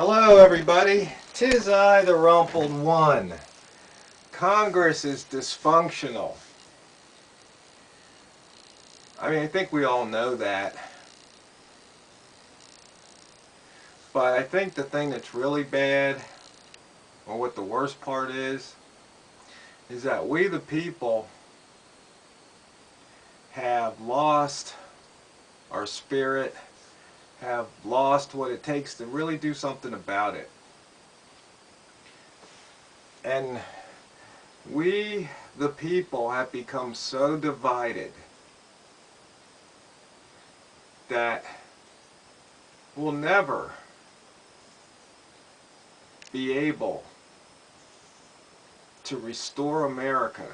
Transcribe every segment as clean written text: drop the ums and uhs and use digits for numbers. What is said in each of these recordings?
Hello everybody, 'tis I, the Rumpled One. Congress is dysfunctional. I think we all know that. But I think the thing that's really bad, or what the worst part is that we the people have lost our spirit, have lost what it takes to really do something about it. And we the people have become so divided that we'll never be able to restore America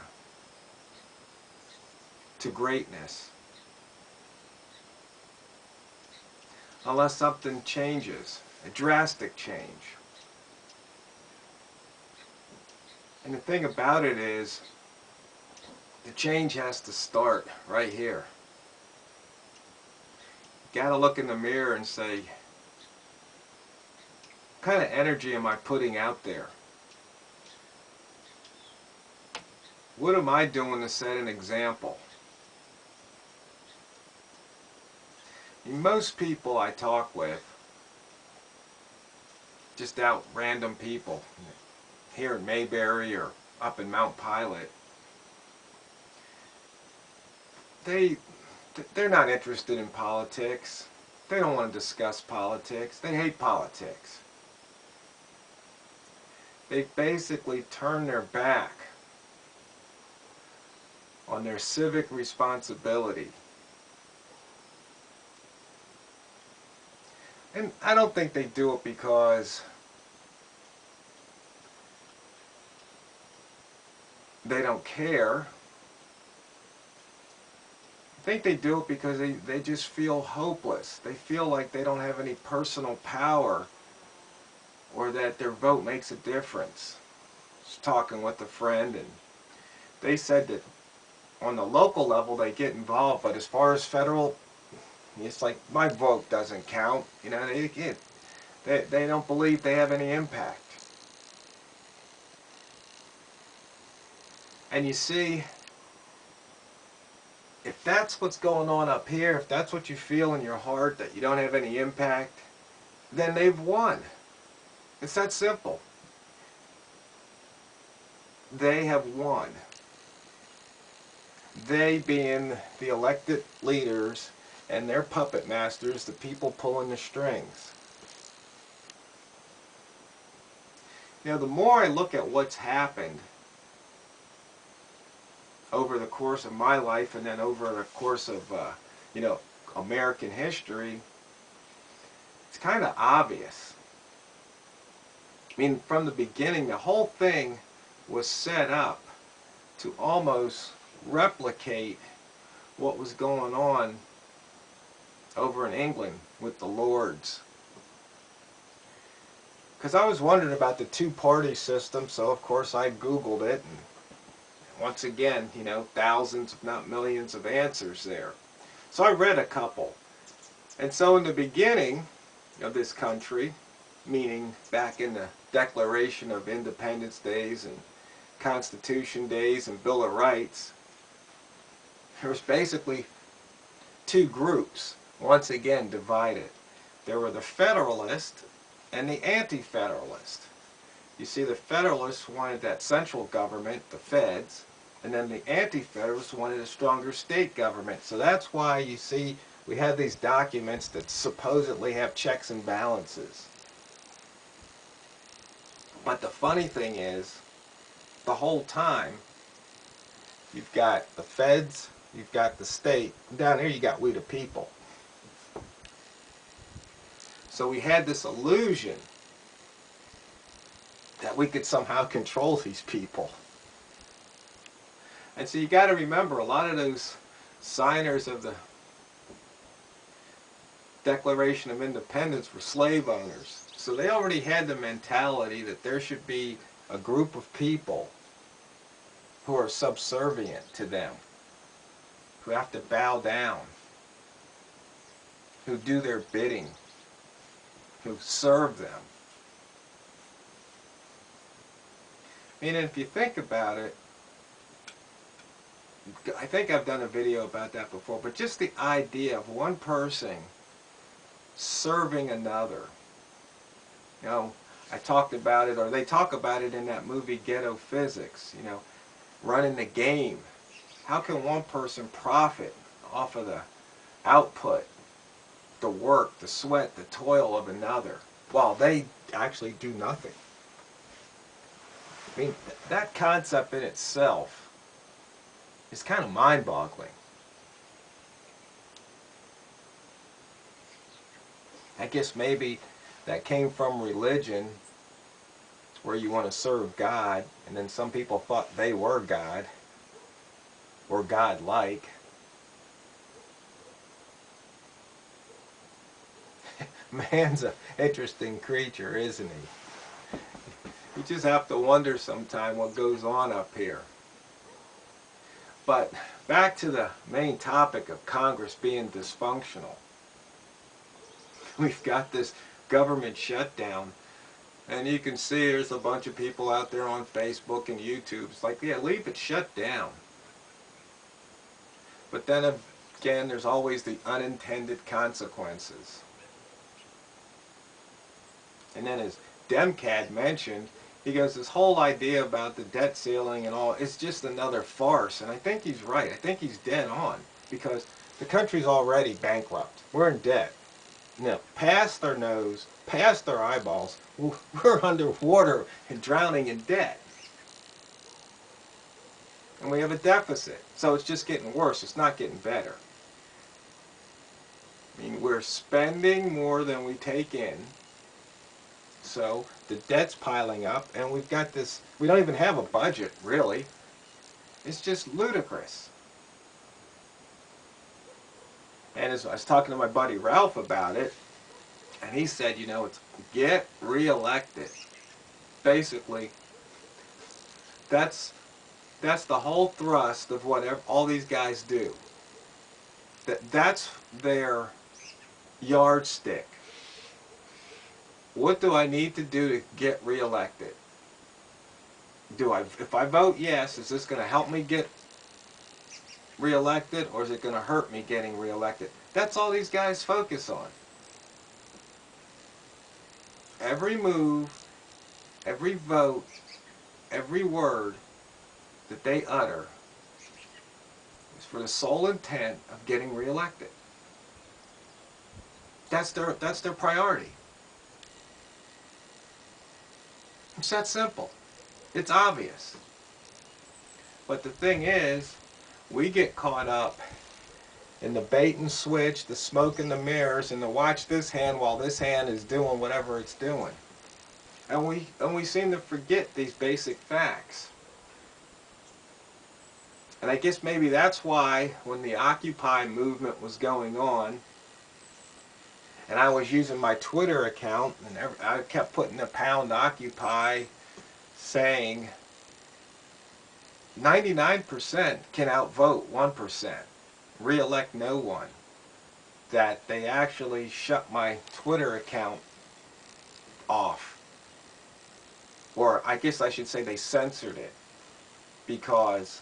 to greatness unless something changes, a drastic change. And the thing about it is, the change has to start right here. You gotta look in the mirror and say, what kind of energy am I putting out there? What am I doing to set an example? Most people I talk with, just out random people here in Mayberry or up in Mount Pilot, they're not interested in politics. They don't want to discuss politics. They hate politics. They basically turn their back on their civic responsibility. And I don't think they do it because they don't care. I think they do it because they just feel hopeless. They feel like they don't have any personal power or that their vote makes a difference. I was talking with a friend and they said that on the local level they get involved, but as far as federal, it's like my vote doesn't count. You know, they don't believe they have any impact. And you see, if that's what's going on up here, if that's what you feel in your heart, that you don't have any impact, then they've won. It's that simple. They have won. They being the elected leaders and their puppet masters, the people pulling the strings. You know, the more I look at what's happened over the course of my life and then over the course of, American history, it's kind of obvious. I mean, from the beginning, the whole thing was set up to almost replicate what was going on over in England with the Lords. Because I was wondering about the two-party system, so of course I Googled it, and once again, thousands if not millions of answers there. So I read a couple. And so in the beginning of this country, meaning back in the Declaration of Independence days and Constitution days and Bill of Rights, there was basically two groups, once again divided. There were the Federalists and the Anti-Federalists. You see, the Federalists wanted that central government, the feds, and then the Anti-Federalists wanted a stronger state government. So that's why you see we have these documents that supposedly have checks and balances. But the funny thing is, the whole time, you've got the feds, you've got the state, down here you got we the people. So we had this illusion that we could somehow control these people. And so you got to remember, a lot of those signers of the Declaration of Independence were slave owners. So they already had the mentality that there should be a group of people who are subservient to them, who have to bow down, who do their bidding, who serve them. I mean, if you think about it, I think I've done a video about that before, but just the idea of one person serving another. You know, I talked about it, or they talk about it in that movie Ghetto Physics, you know, running the game. How can one person profit off of the output, the work, the sweat, the toil of another, while they actually do nothing? I mean, that concept in itself is kind of mind-boggling. I guess maybe that came from religion, where you want to serve God, and then some people thought they were God, or God-like. Man's an interesting creature, isn't he? You just have to wonder sometime what goes on up here. But back to the main topic of Congress being dysfunctional. We've got this government shutdown, and you can see there's a bunch of people out there on Facebook and YouTube. It's like, yeah, leave it shut down. But then again, there's always the unintended consequences. And then as Demcad mentioned, he goes, this whole idea about the debt ceiling and all, it's just another farce. And I think he's right. I think he's dead on. Because the country's already bankrupt. We're in debt. You know, past our nose, past our eyeballs, we're underwater and drowning in debt. And we have a deficit. So it's just getting worse. It's not getting better. I mean, we're spending more than we take in. So the debt's piling up, and we've got this, we don't even have a budget, really. It's just ludicrous. And as I was talking to my buddy Ralph about it, and he said, you know, it's get reelected. Basically, that's the whole thrust of what all these guys do. That's their yardstick. What do I need to do to get reelected? If I vote yes, is this going to help me get reelected, or is it going to hurt me getting reelected? That's all these guys focus on. Every move, every vote, every word that they utter is for the sole intent of getting reelected. That's their priority. It's that simple. It's obvious. But the thing is, we get caught up in the bait and switch, the smoke and the mirrors, and the watch this hand while this hand is doing whatever it's doing. And we seem to forget these basic facts. And I guess maybe that's why when the Occupy movement was going on, and I was using my Twitter account, and I kept putting the pound Occupy, saying 99% can outvote 1%, re-elect no one, that they actually shut my Twitter account off. Or I guess I should say they censored it, because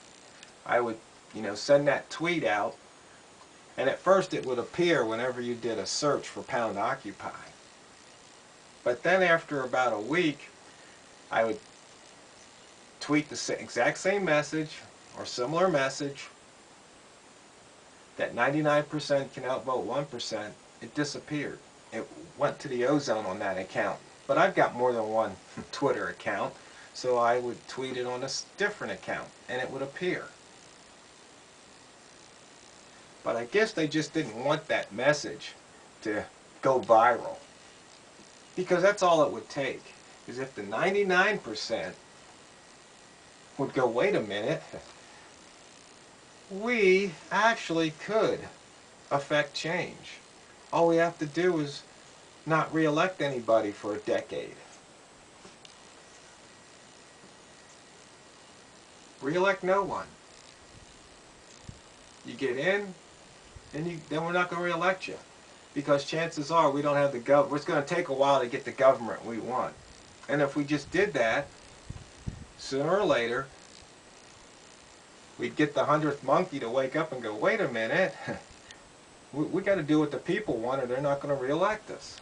I would, you know, send that tweet out, and at first it would appear whenever you did a search for pound Occupy. But then after about a week, I would tweet the exact same message or similar message, that 99% can outvote 1%. It disappeared. It went to the ozone on that account. But I've got more than one Twitter account, so I would tweet it on a different account, and it would appear. But I guess they just didn't want that message to go viral. Because that's all it would take. Is if the 99% would go, wait a minute, we actually could affect change. All we have to do is not re-elect anybody for a decade. Re-elect no one. You get in, and then we're not going to re-elect you. Because chances are we don't have the government. It's going to take a while to get the government we want. And if we just did that, Sooner or later, we'd get the 100th monkey to wake up and go, wait a minute, we got to do what the people want or they're not going to reelect us.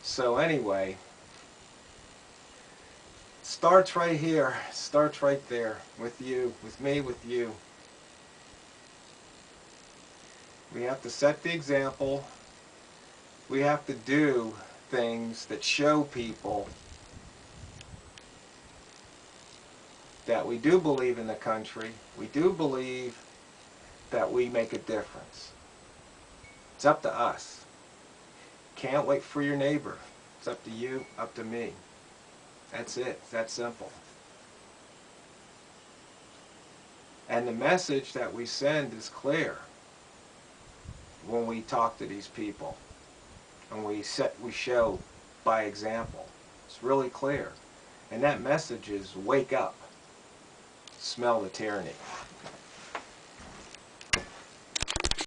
So anyway, starts right here, starts right there, with you, with me, with you. We have to set the example. We have to do things that show people that we do believe in the country. We do believe that we make a difference. It's up to us. Can't wait for your neighbor. It's up to you, up to me. That's it. It's that simple. And the message that we send is clear when we talk to these people. And we show by example. It's really clear. And that message is wake up. Smell the tyranny.